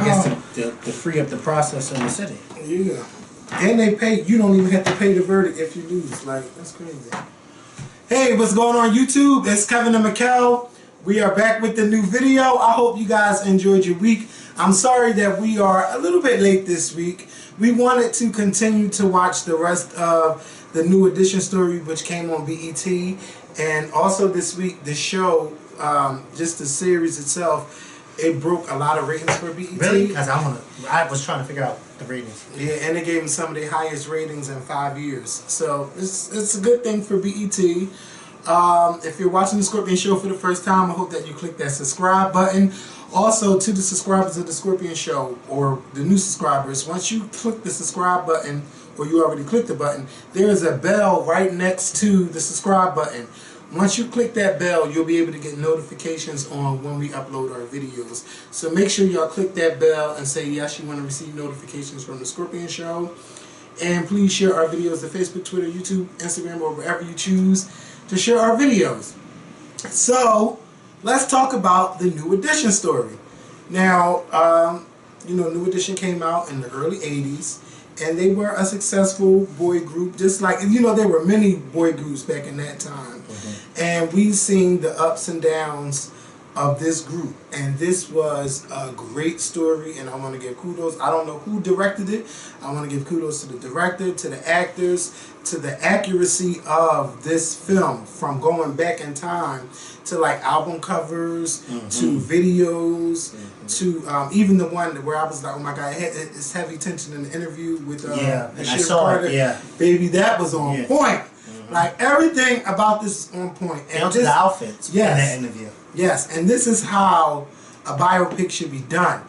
guess to free up the process in the city. Yeah. And they pay, you don't even have to pay the verdict if you lose. Like, that's crazy. Hey, what's going on YouTube? It's Kevin and Michele. We are back with the new video. I hope you guys enjoyed your week. I'm sorry that we are a little bit late this week. We wanted to continue to watch the rest of the New Edition story, which came on BET. And also this week, the show, just the series itself, it broke a lot of ratings for BET. Really? Because I was trying to figure out the ratings. Yeah, and they gave them some of their highest ratings in 5 years. So it's a good thing for BET. If you're watching the Scorpion Show for the first time, I hope that you click that subscribe button. Also, to the subscribers of the Scorpion Show, or the new subscribers, once you click the subscribe button, or you already clicked the button, there is a bell right next to the subscribe button. Once you click that bell, you'll be able to get notifications on when we upload our videos. So make sure y'all click that bell and say yes, you want to receive notifications from the Scorpion Show. And please share our videos to Facebook, Twitter, YouTube, Instagram, or wherever you choose to share our videos. So let's talk about the New Edition story. Now, you know, New Edition came out in the early 80s. And they were a successful boy group, just like, you know, there were many boy groups back in that time. And we've seen the ups and downs of this group. And this was a great story, and I want to give kudos. I don't know who directed it. I want to give kudos to the director, to the actors, to the accuracy of this film, from going back in time to like album covers, to videos, to even the one where I was like, oh my God, it's heavy tension in the interview with I saw Carter. it, yeah. Baby, that was on point. Like, everything about this is on point. And to the outfits in that interview. Yes, and this is how a biopic should be done.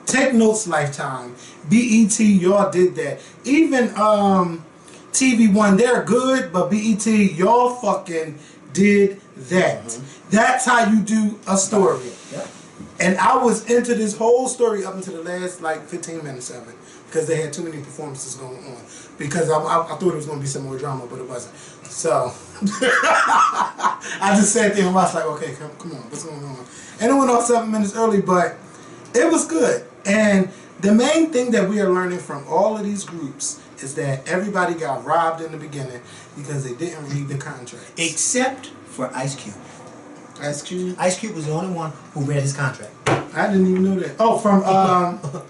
Take notes, Lifetime. BET, y'all did that. Even TV One, they're good, but BET, y'all fucking did that. That's how you do a story. And I was into this whole story up until the last like 15 minutes of it, because they had too many performances going on. Because I thought it was going to be some more drama, but it wasn't. So I just sat there and watched like, okay, come on, what's going on? And it went off 7 minutes early, but it was good. And the main thing that we are learning from all of these groups is that everybody got robbed in the beginning because they didn't read the contract. Except for Ice Cube. Ice Cube? Ice Cube was the only one who read his contract. I didn't even know that. Oh, from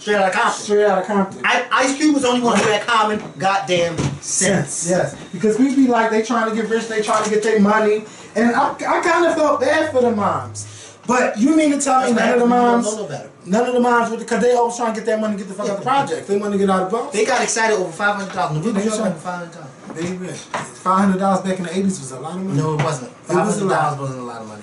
Straight Outta Compton. Straight Outta Compton. Ice Cube was the only one who had common goddamn sense. Yes, because we be like, they trying to get rich, they trying to get their money, and I kind of felt bad for the moms. But you mean to tell me none of the moms, none of the moms, because they always trying to get that money, get the fuck out of the project. They want to get out of the box. They got excited over $500. They got over $500. They rich. $500 back in the 80s was a lot of money. No, it wasn't. $500 wasn't a lot of money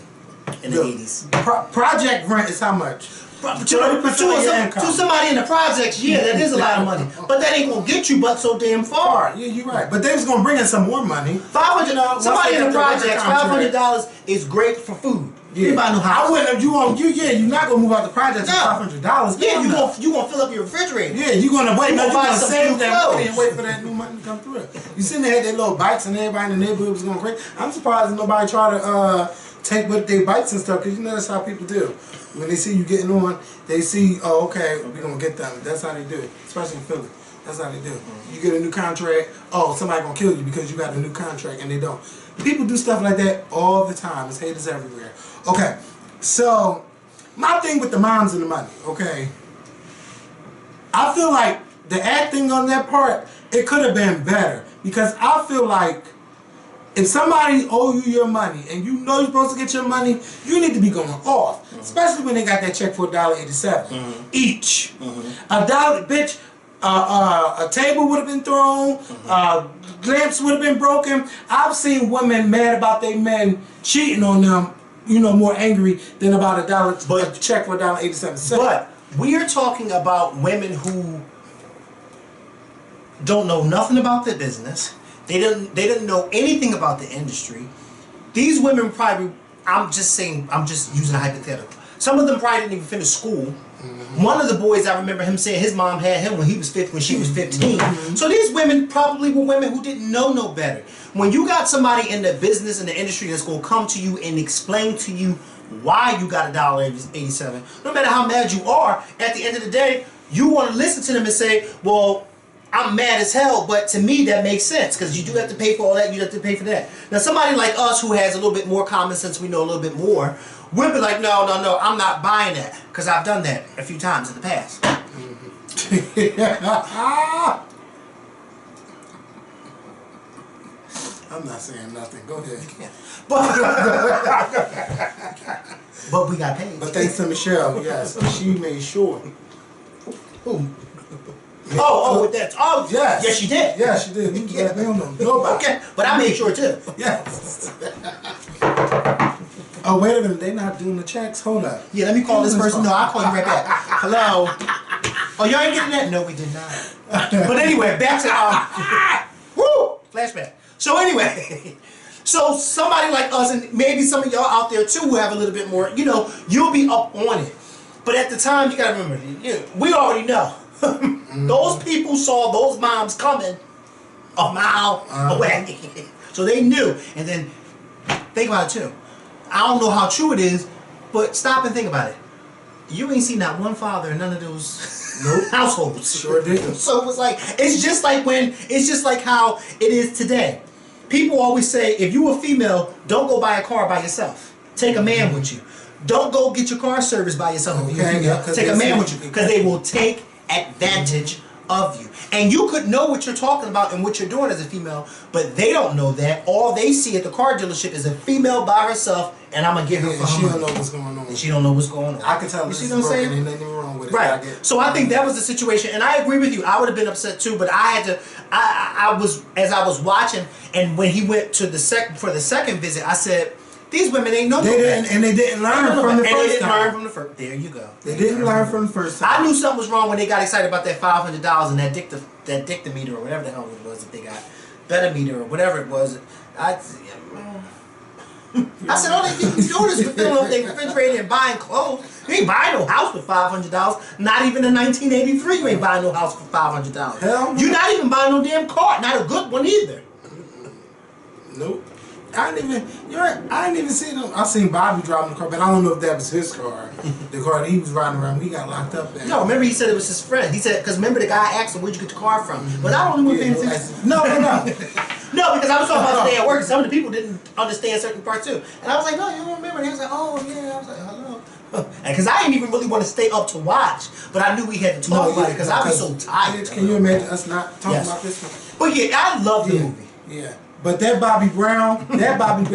in the 80s. Project rent is how much? To somebody in the projects, that is a lot of money. But that ain't gonna get you but so damn far. Yeah, you're right. But they was gonna bring in some more money. $500. Somebody in the projects, $500 is great for food. Anybody know how? I wouldn't. You're not gonna move out the projects for $500. Yeah, you gonna fill up your refrigerator. Yeah, you're gonna wait. You're gonna save that money and wait for that new money to come through. You sitting there had their little bikes and everybody in the neighborhood was going crazy. I'm surprised nobody tried to take with their bikes and stuff, because you know that's how people do. When they see you getting on, they see, oh, okay, we're going to get them. That's how they do it, especially in Philly. That's how they do it. You get a new contract, oh, somebody going to kill you because you got a new contract, and they don't. People do stuff like that all the time. There's haters everywhere. Okay, so my thing with the moms and the money, okay, I feel like the acting on that part, it could have been better, because I feel like if somebody owe you your money and you know you're supposed to get your money, you need to be going off. Especially when they got that check for $1.87 each. $1, bitch, a table would have been thrown, lamps would have been broken. I've seen women mad about their men cheating on them, you know, more angry than about a check for $1.87. But we are talking about women who don't know nothing about the business. They didn't know anything about the industry. These women probably, I'm just using a hypothetical. Some of them probably didn't even finish school. One of the boys, I remember him saying his mom had him when she was 15. So these women probably were women who didn't know no better. When you got somebody in the business and the industry that's going to come to you and explain to you why you got $1.87. No matter how mad you are, at the end of the day, you want to listen to them and say, well, I'm mad as hell, but to me that makes sense because you do have to pay for all that, you have to pay for that. Now somebody like us who has a little bit more common sense, we know a little bit more, we'll be like, no, I'm not buying that because I've done that a few times in the past. I'm not saying nothing. Go ahead. Yeah. But we got paid. But thanks to Michelle, yes, she made sure. Who? With that. Oh, yes. Yes, she did. Yes, she did. You let me know. Nobody. Okay, but I made sure too. Yes. Oh, wait a minute. They not doing the checks? Hold up. Yeah, let me call this person. No, I'll call you right back. Hello. Oh, y'all ain't getting that? No, we did not. But anyway, back to woo! Flashback. So anyway, so somebody like us, and maybe some of y'all out there too who have a little bit more, you'll be up on it. But at the time, you gotta remember, we already know. Those people saw those moms coming a mile away. So they knew. And then, think about it too. I don't know how true it is, but stop and think about it. You ain't seen not one father in none of those households. Sure didn't. So it was like, it's just like how it is today. People always say, if you a female, don't go buy a car by yourself. Take a man with you. Don't go get your car serviced by yourself if you're a female. Take a man with you because they will take advantage of you. And you could know what you're talking about and what you're doing as a female, but they don't know that. All they see at the car dealership is a female by herself, and I'm gonna get her for she her don't money. know what's going on. And she don't know what's going on. I can tell you this see is what I'm saying? broken, ain't nothing wrong with it. Right. So I think that was the situation, and I agree with you. I would have been upset too, but I had to. I was watching, and when he went to the second visit, I said, these women ain't know. They didn't learn from the first time. There you go. They didn't learn from the first time. I knew something was wrong when they got excited about that $500 and that dictometer or whatever the hell it was that they got, betameter or whatever it was. I said, all they can do is filling up their refrigerator and buying clothes. You ain't buying no house for $500. Not even in 1983, you ain't buying no house for $500. Hell no. You're not even buying no damn car, not a good one either. Nope. I didn't even see him. I seen Bobby driving the car, but I don't know if that was his car. The car that he was riding around, he got locked up in. No, remember he said it was his friend. He said, because remember the guy asked him, where'd you get your car from? But I don't know what paying attention. No. No, because I was talking about today at work, and some of the people didn't understand certain parts too. And I was like, no, you don't remember. And he was like, oh, yeah. I was like, hello. Because I didn't even really want to stay up to watch, but I knew we had to talk about it because I was so tired. Can you imagine us not talking about this one? But yeah, I love the movie. Yeah. But that Bobby Brown had Bobby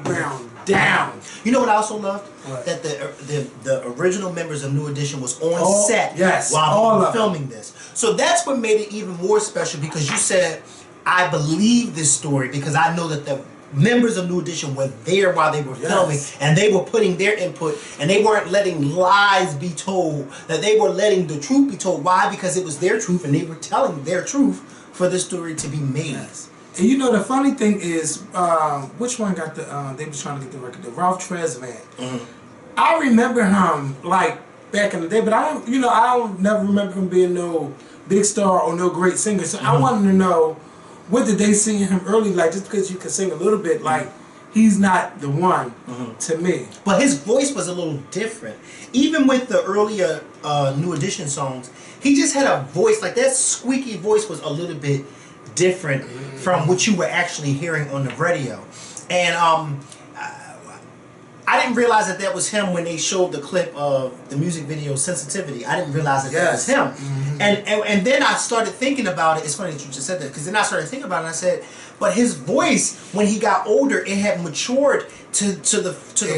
Brown down. You know what I also loved? What? That the original members of New Edition was on set while we were filming this. So that's what made it even more special because you said, I believe this story because I know that the members of New Edition were there while they were filming and they were putting their input and they weren't letting lies be told, that they were letting the truth be told. Why? Because it was their truth and they were telling their truth for this story to be made. Yes. And you know the funny thing is, which one got the? They was trying to get the record. The Ralph Tresvant. Mm-hmm. I remember him like back in the day, but I don't never remember him being no big star or no great singer. So I wanted to know what did they see in him early? Like just because you can sing a little bit, like he's not the one to me. But his voice was a little different. Even with the earlier New Edition songs, he just had a voice like that squeaky voice was a little bit different from what you were actually hearing on the radio. And I didn't realize that was him when they showed the clip of the music video Sensitivity. I didn't realize that was him. And then I started thinking about it. It's funny that you just said that because then I started thinking about it and I said, but his voice when he got older, it had matured to the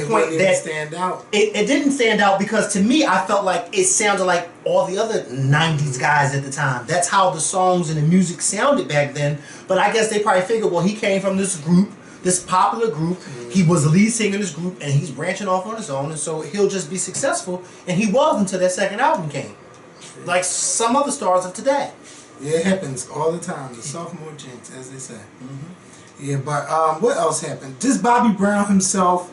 point that stand out. It didn't stand out because to me I felt like it sounded like all the other 90s guys at the time. That's how the songs and the music sounded back then. But I guess they probably figured, well, he came from this group, this popular group. He was the lead singer in this group and he's branching off on his own, and so he'll just be successful. And he was until that second album came. Like some other stars of today. Yeah, it happens all the time. The sophomore jinx, as they say. Yeah, but what else happened? Just Bobby Brown himself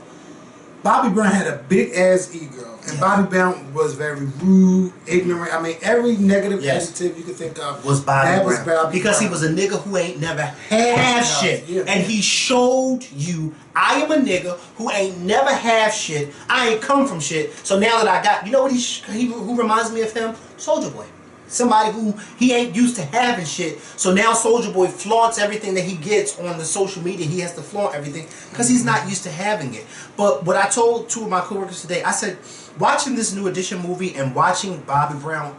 Bobby Brown had a big ass ego, and Bobby Brown was very rude, ignorant. I mean, every negative adjective you could think of was Bobby Brown. Bobby because he was a nigga who ain't never had shit, and he showed you, I am a nigga who ain't never have shit. I ain't come from shit. So now that I got, you know what who reminds me of him? Soulja Boy. Somebody who he ain't used to having shit, so now Soulja Boy flaunts everything that he gets on the social media. He has to flaunt everything because he's not used to having it. But what I told two of my coworkers today, I said, watching this New Edition movie and watching Bobby Brown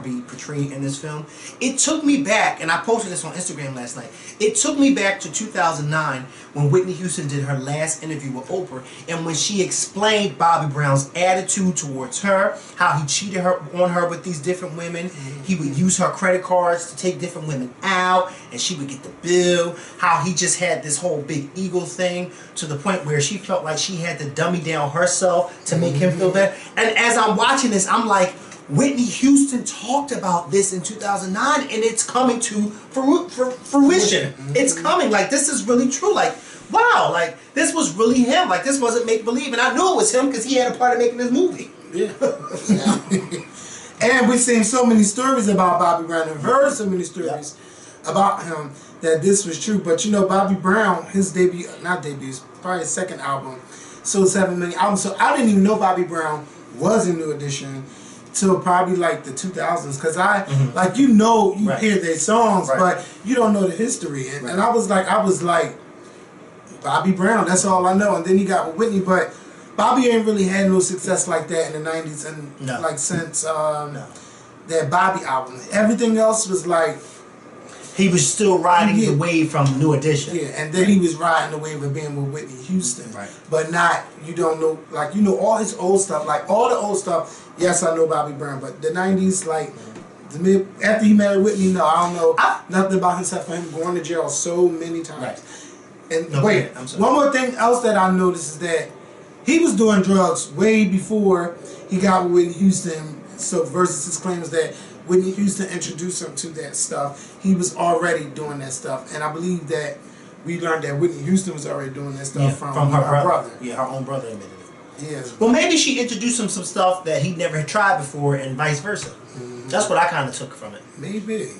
be portrayed in this film, it took me back, and I posted this on Instagram last night. It took me back to 2009 when Whitney Houston did her last interview with Oprah, and when she explained Bobby Brown's attitude towards her, how he cheated on her with these different women. He would use her credit cards to take different women out, and she would get the bill. How he just had this whole big ego thing to the point where she felt like she had to dummy down herself to make him feel better. And as I'm watching this, I'm like, Whitney Houston talked about this in 2009, and it's coming to fruition. It's coming. Like, this is really true. Like, wow. Like, this was really him. Like, this wasn't make-believe. And I knew it was him because he had a part of making this movie. Yeah. And we've seen so many stories about Bobby Brown and heard so many stories about him that this was true. But, you know, Bobby Brown, his probably his second album, sold 7 million albums. So I didn't even know Bobby Brown was a New Edition till probably like the 2000s, because like, you know, you hear their songs, but you don't know the history. And I was like, Bobby Brown, that's all I know. And then he got with Whitney, but Bobby ain't really had no success like that in the 90s and like since that Bobby album. Everything else was like, he was still riding the wave from New Edition. Yeah, and then he was riding the wave of being with Whitney Houston. Right. But not, you don't know, like, you know all his old stuff, like all the old stuff. Yes, I know Bobby Brown, but the 90s, like, after he married Whitney, no, I don't know nothing about himself for him going to jail so many times. Right. And one more thing else that I noticed is that he was doing drugs way before he got with Whitney Houston. So versus his claims that Whitney Houston introduced him to that stuff, he was already doing that stuff. And I believe that we learned that Whitney Houston was already doing that stuff from her brother. Yeah, her own brother admitted it. Yes. Well, maybe she introduced him some stuff that he never had tried before, and vice versa. That's what I kind of took from it. Maybe,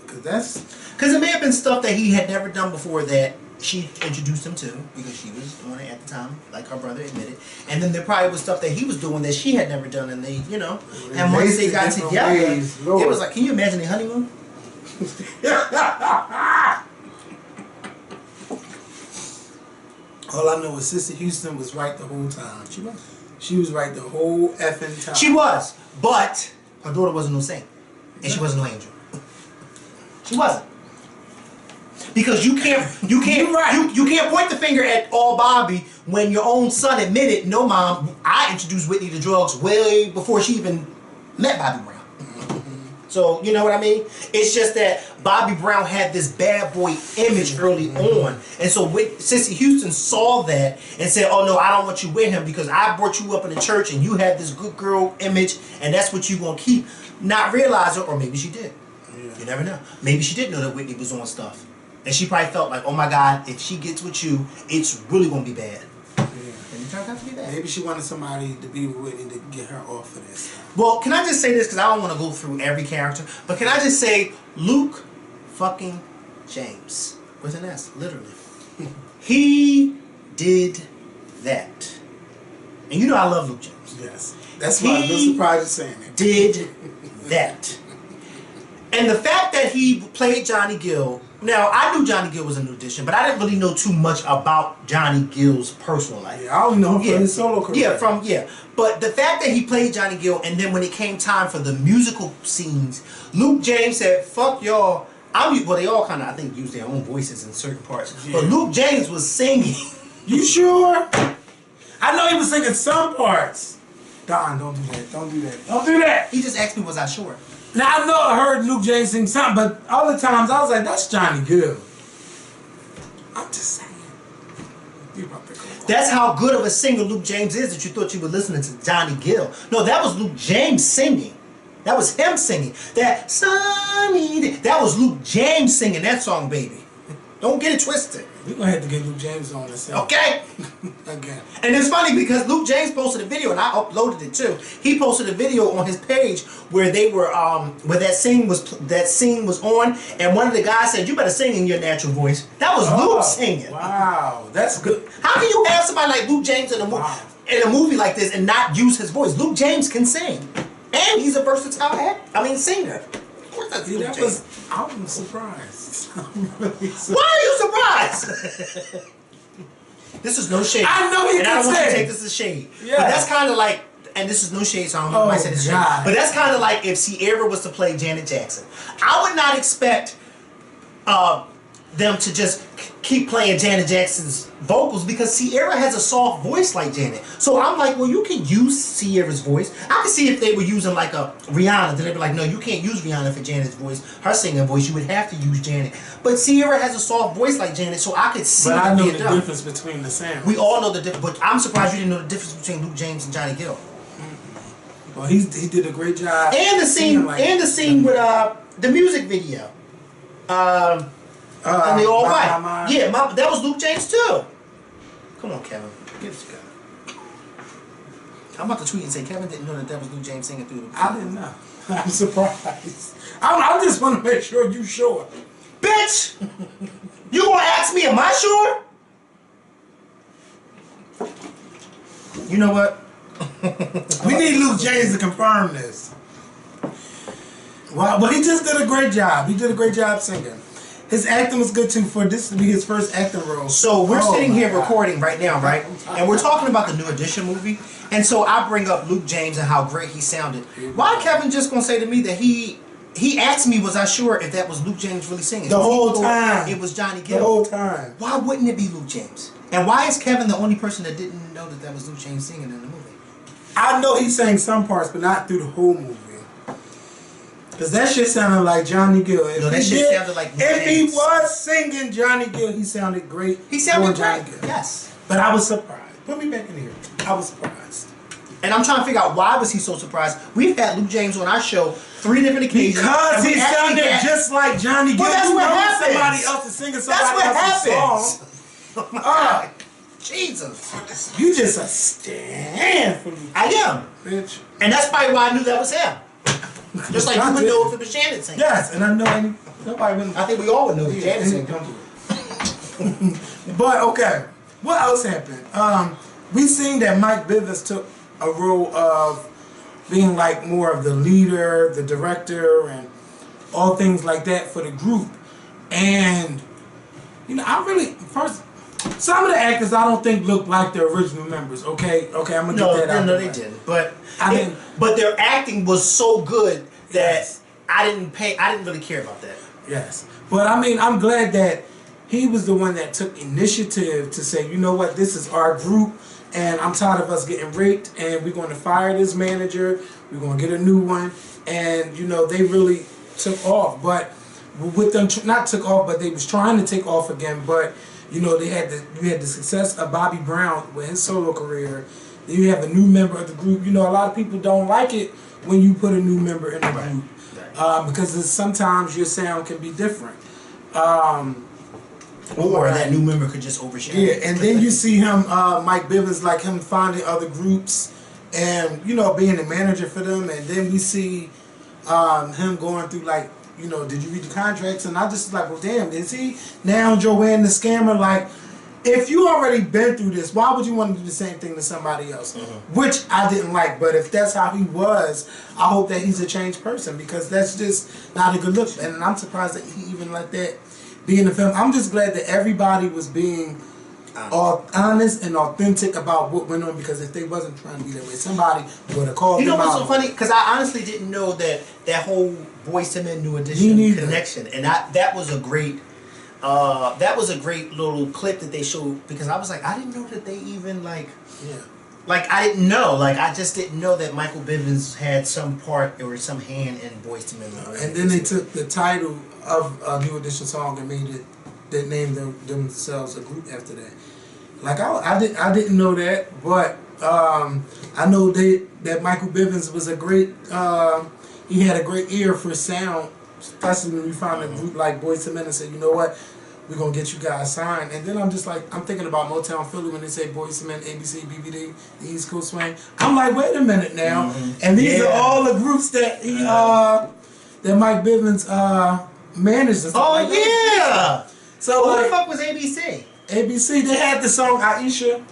because it may have been stuff that he had never done before that she introduced him to, because she was doing it at the time, like her brother admitted. And then there probably was stuff that he was doing that she had never done, and they, you know, and once they got together, it was like, can you imagine the honeymoon? All I know is Sister Houston was right the whole time. She was right the whole effing time. She was, but her daughter wasn't no saint, and she wasn't no angel. She wasn't. Because you can't point the finger at all Bobby when your own son admitted, no, Mom, I introduced Whitney to drugs way before she even met Bobby Brown. So, you know what I mean? It's just that Bobby Brown had this bad boy image early on. And so Sissy Houston saw that and said, oh no, I don't want you with him because I brought you up in the church and you had this good girl image and that's what you're going to keep. Not realizing, or maybe she did. You never know. Maybe she did know that Whitney was on stuff. And she probably felt like, oh my God, if she gets with you, it's really going to be bad. And it turned out to be bad. Maybe she wanted somebody to be with Whitney to get her off of this. Well, can I just say this, because I don't want to go through every character, but can I just say Luke fucking James with an S, literally. He did that. And you know I love Luke James. Yes. That's why I'm no surprised you're saying it. Did that. And the fact that he played Johnny Gill, now I knew Johnny Gill was a New Edition, but I didn't really know too much about Johnny Gill's personal life. Yeah, I don't know him from his solo career. But the fact that he played Johnny Gill, and then when it came time for the musical scenes, Luke James said, fuck y'all. Well, they all kind of, I think, use their own voices in certain parts. Yeah. But Luke James was singing. You sure? I know he was singing some parts. Don, don't do that. Don't do that. Don't do that. He just asked me, was I sure? Now, I know I heard Luke James sing something, but other times I was like, that's Johnny Gill. I'm just saying. That's how good of a singer Luke James is that you thought you were listening to Johnny Gill. No, that was Luke James singing. That was him singing. That was Luke James singing that song, baby. Don't get it twisted. We're gonna have to get Luke James on this. Okay. Again. And it's funny because Luke James posted a video, and I uploaded it too. He posted a video on his page where they were where that scene was on, and one of the guys said, "You better sing in your natural voice." That was Luke singing. Wow, that's good. How can you have somebody like Luke James in a movie like this and not use his voice? Luke James can sing, and he's a versatile singer. Of course, that's Luke James. I'm surprised. I'm really surprised. Why are you surprised? This is no shade. I know he and can I don't want you to sing. take this as shade. Yeah. But that's kind of like, and this is no shade, so I don't know if I said this shade. But that's kind of like if Sierra was to play Janet Jackson. I would not expect them to just keep playing Janet Jackson's vocals because Sierra has a soft voice like Janet. So I'm like, well, you can use Sierra's voice. I could see if they were using like a Rihanna, then they'd be like, no, you can't use Rihanna for Janet's voice, her singing voice. You would have to use Janet. But Sierra has a soft voice like Janet, so I could see. But I know the difference between the sounds. We all know the difference, but I'm surprised you didn't know the difference between Luke James and Johnny Gill. Well, he did a great job. And the scene, with the music video. And they all white. Yeah, that was Luke James too. Come on, Kevin. Get it together. I'm about to tweet and say Kevin didn't know that was Luke James singing through the. I didn't know. I'm surprised. I just want to make sure you sure. Bitch! You gonna ask me, am I sure? You know what? We need Luke James to confirm this. Well, but he just did a great job. He did a great job singing. His acting was good too for this to be his first acting role. So we're sitting here recording right now, right? And we're talking about the New Edition movie. And so I bring up Luke James and how great he sounded. Why Kevin just gonna say to me that he asked me, was I sure if that was Luke James really singing? The whole time. It was Johnny Gill. The whole time. Why wouldn't it be Luke James? And why is Kevin the only person that didn't know that was Luke James singing in the movie? I know he sang some parts, but not through the whole movie. Because that shit sounded like Johnny Gill. Sounded like Luke If James. he was singing Johnny Gill, he sounded great. He sounded Johnny great. Gill. Yes. But I was surprised. Put me back in here. I was surprised. And I'm trying to figure out why was he so surprised. We've had Luke James on our show 3 different occasions. Because he sounded just like Johnny Gill. Well, that's what happens. Somebody else is singing somebody That's what else's happens. song. Oh my God. Jesus. You just a stand for me. I am. Bitch. And that's probably why I knew that was him. Just like you would know if it was Janet singing. Yes, and I know nobody would. I think we all would know if Janet singing. But okay, what else happened? We seen that Mike Bivins took a role of being like more of the leader, the director, and all things like that for the group. And some of the actors I don't think look like the original members. Okay, I'm gonna get that out. No, they didn't. But but their acting was so good that I didn't really care about that. Yes, but I'm glad that he was the one that took initiative to say, you know what, this is our group, and I'm tired of us getting raped, and we're going to fire this manager. We're going to get a new one, and they really took off. But with them, not took off, but they was trying to take off again. But you had the success of Bobby Brown with his solo career. Then you have a new member of the group. A lot of people don't like it when you put a new member in the group because sometimes your sound can be different. Or that new member could just overshadow. Yeah, and then you see him, Mike Bivins, like him finding other groups and, being the manager for them. And then we see him going through like, did you read the contracts? And I just like, well, damn, is he now Joanne the scammer? Like, if you already been through this, why would you want to do the same thing to somebody else? Mm-hmm. Which I didn't like, but if that's how he was, I hope that he's a changed person because that's just not a good look. And I'm surprised that he even let that be in the film. I'm just glad that everybody was being honest and authentic about what went on because if they wasn't trying to be that way, somebody would have called them out. You know what's so funny? Because I honestly didn't know that whole Boyz II Men New Edition connection, and that was a great little clip that they showed because I was like, I didn't know that they even like I didn't know. I just didn't know that Michael Bivins had some part or some hand in Boyz II Men. And then they took the title of a New Edition song and made it, they named themselves a group after that. I didn't know that, but I know that Michael Bivins was a great, he had a great ear for sound, especially when we found a group like Boyz II Men and said, you know what, we're going to get you guys signed. And then I'm just like, I'm thinking about Motown Philly when they say Boyz II Men, ABC, BBD, the East Coast Swing. I'm like, wait a minute now. And these are all the groups that he, that Mike Bivins managed. Yeah. So who like, the fuck was ABC? ABC, they had the song Aisha.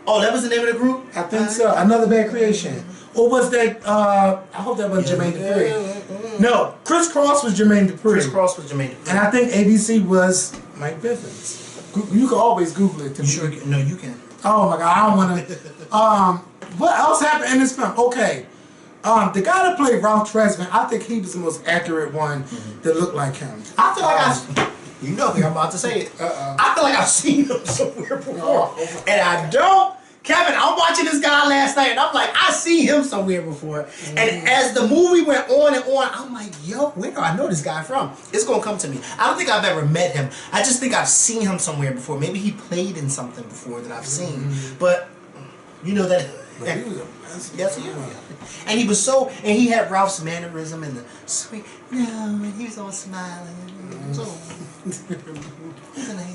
Oh, that was the name of the group? I think so. Another Bad Creation. Or was that, I hope that wasn't Jermaine Dupri. No, Chris Cross was Jermaine Dupri. Chris Cross was Jermaine Dupri. And I think ABC was Mike Bivins. You can always Google it to me. Sure, no, you can. Oh my God, I don't want to. What else happened in this film? Okay. The guy that played Ralph Tresvant, I think he was the most accurate one that looked like him. I feel like you know me, I'm about to say it. I feel like I've seen him somewhere before. And I don't. Kevin, I'm watching this guy last night and I'm like, I see him somewhere before. And as the movie went on and on, I'm like, yo, where do I know this guy from? It's going to come to me. I don't think I've ever met him. I just think I've seen him somewhere before. Maybe he played in something before that I've seen. But you know that. But he was a Yes, he was. And he was so, and he had Ralph's mannerism and the sweet, no, and he was all smiling. So,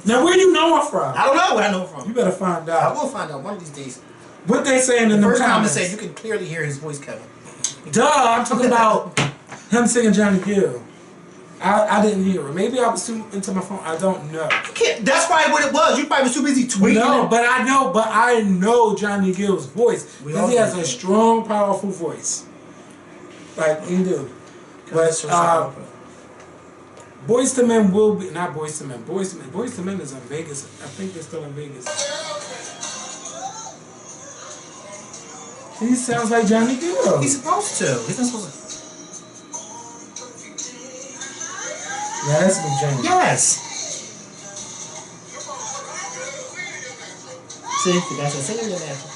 now, where you know him from? I don't know where I know him from. You better find I out. will find out one of these days. What they saying in the First comments? time to say, you can clearly hear his voice, Kevin. Duh, I'm talking about him singing Johnny Gill. I didn't hear it. Maybe I was too into my phone. I don't know. That's probably what it was. You probably was too busy tweeting. No, but I know Johnny Gill's voice because he has a strong, powerful voice. Like he do. But Boyz II Men will be not Boyz II Men. Boyz II Men is in Vegas. I think they're still in Vegas. He sounds like Johnny Gill. He's supposed to. He's not supposed to. Yeah, that's Luke James. Yes. See, the guy's singing the natural.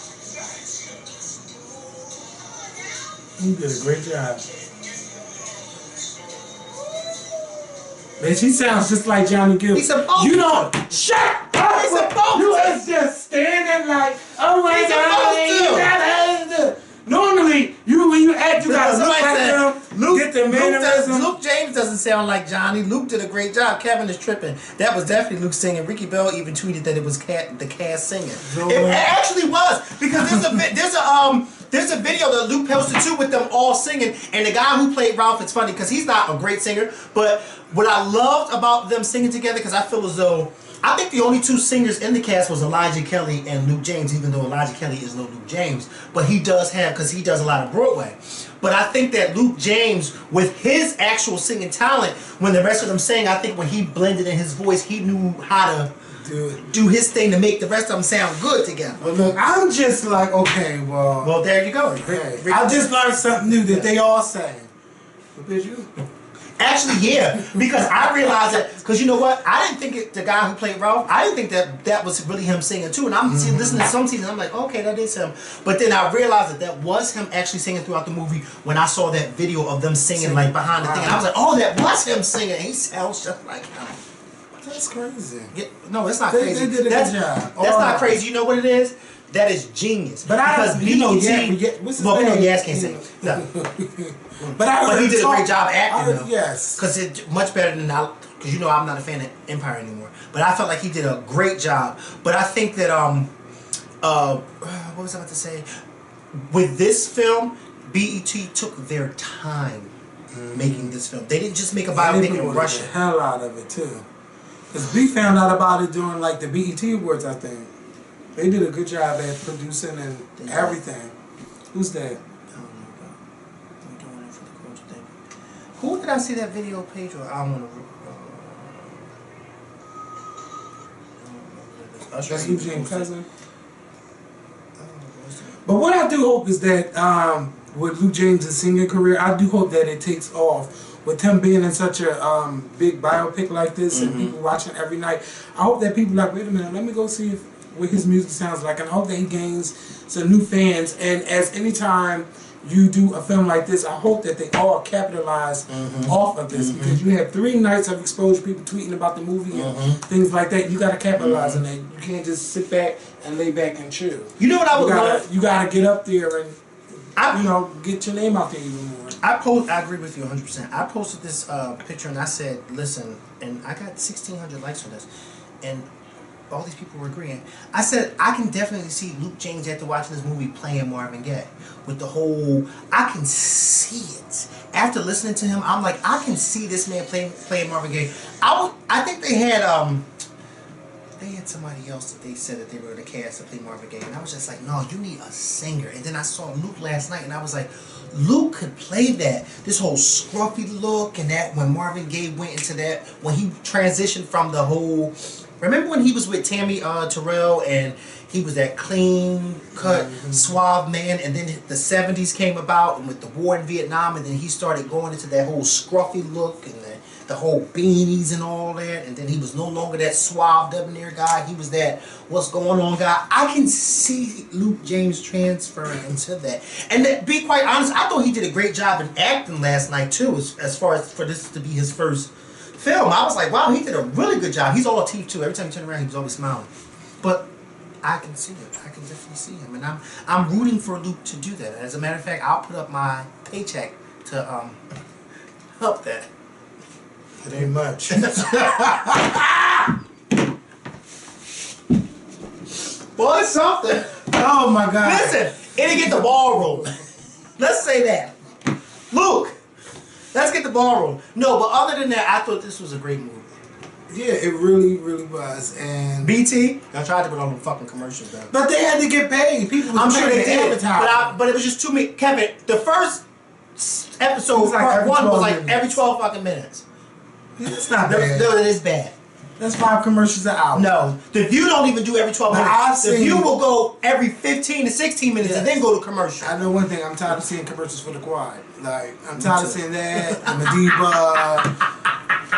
He did a great job. Man, she sounds just like Johnny Gill. He's supposed You don't shut up. He's supposed You to. is just standing like, oh my He's God. supposed to. Normally, when you act, you gotta look Somebody like said, them. Get the mannerism. Luke James doesn't sound like Johnny. Luke did a great job. Kevin is tripping. That was definitely Luke singing. Ricky Bell even tweeted that it was the cast singing. It actually was because there's a video that Luke posted too with them all singing. And the guy who played Ralph, it's funny because he's not a great singer, but what I loved about them singing together, because I feel as though I think the only two singers in the cast was Elijah Kelly and Luke James, even though Elijah Kelly is no Luke James. But he does have, because he does a lot of Broadway. But I think that Luke James, with his actual singing talent, when the rest of them sang, I think when he blended in his voice, he knew how to do his thing to make the rest of them sound good together. Well, look, I'm just like, okay, well, there you go. I just learned something new that they all say. Because you... Actually, yeah, because I realized that, because you know what, I didn't think the guy who played Ralph, I didn't think that was really him singing too, and I'm listening to some scenes, and I'm like, okay, that is him, but then I realized that was him actually singing throughout the movie when I saw that video of them singing like behind the thing, and I was like, oh, that was him singing, and he sounds just like him. That's crazy. Yeah, no, it's not crazy. They did a good job. That's not crazy. You know what it is? That is genius. But because we know Yaz can't sing. No. But he did a great job acting though. Yes. Because it's much better than because you know I'm not a fan of Empire anymore. But I felt like he did a great job. But I think that what was I about to say? With this film, BET took their time making this film. They didn't just make a biopic and rush it. The hell out of it too. Because we found out about it during like the BET Awards, I think. They did a good job at producing and everything. Who's that? Who did I see that video page or I want to That's Luke James' cousin. But what I do hope is that with Luke James' singing career, I do hope that it takes off. With him being in such a big biopic like this and people watching every night, I hope that people are like, wait a minute, let me go see what his music sounds like, and I hope that he gains some new fans. And as anytime you do a film like this, I hope that they all capitalize off of this because you have 3 nights of exposure, people tweeting about the movie and things like that. You got to capitalize on that. You can't just sit back and lay back and chill. You know what I would love? You got to get up there and you know, get your name out there even more. I agree with you 100%. I posted this picture and I said, listen, and I got 1,600 likes on this, and all these people were agreeing. I said, I can definitely see Luke James after watching this movie playing Marvin Gaye. With the whole, I can see it. After listening to him, I'm like, I can see this man playing Marvin Gaye. I think they had somebody else that they said that they were going to cast to play Marvin Gaye. And I was just like, no, you need a singer. And then I saw Luke last night and I was like, Luke could play that. This whole scruffy look and that when Marvin Gaye went into that, when he transitioned from the whole... Remember when he was with Tammy Terrell and he was that clean cut, suave man, and then the 70s came about and with the war in Vietnam, and then he started going into that whole scruffy look and the whole beanies and all that, and then he was no longer that suave, debonair guy. He was that what's going on guy. I can see Luke James transferring into that. And to be quite honest, I thought he did a great job in acting last night too, as far as for this to be his first film. I was like, wow, he did a really good job. He's all teeth too. Every time he turned around, he was always smiling. But I can see it. I can definitely see him, and I'm rooting for Luke to do that. As a matter of fact, I'll put up my paycheck to help that. It ain't much. Well, it's something. Oh my God! Listen, it'll get the ball rolling. Let's say that, Luke. Let's get the ball rolling. No, but other than that, I thought this was a great movie. Yeah, it really, really was. And BT, I tried to put on them fucking commercials though. But they had to get paid. People, I'm sure they did. But it was just too many. Kevin, the first episode, like part one, was like minutes. every 12 fucking minutes. It's not bad. No, it is bad. That's 5 commercials an hour. No, The View don't even do every 12 minutes. The View will go every 15 to 16 minutes and then go to commercial. I know one thing. I'm tired of seeing commercials for the quad. Like, I'm tired of seeing that. The Madiba.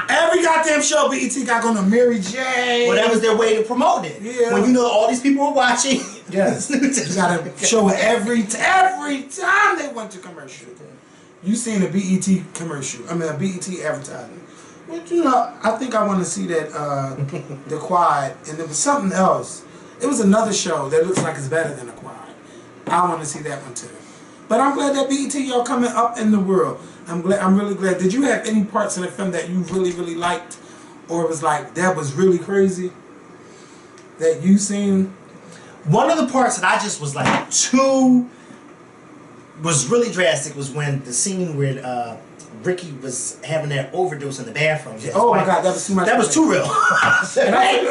Every goddamn show BET got going to Mary J. Well, that was their way to promote it. Yeah. When you know all these people were watching. Yes. You got to show it every time they went to commercial. You seen a BET commercial. I mean, a BET advertisement. But you know, I think I want to see that, the quad, and there was something else. It was another show that looks like it's better than the quad. I want to see that one too. But I'm glad that BET y'all coming up in the world. I'm really glad. Did you have any parts in the film that you really, really liked, or it was like that was really crazy that you seen? One of the parts that I just was like was really drastic was when the scene where Ricky was having that overdose in the bathroom. Oh my God, that was too much. That was too real. And I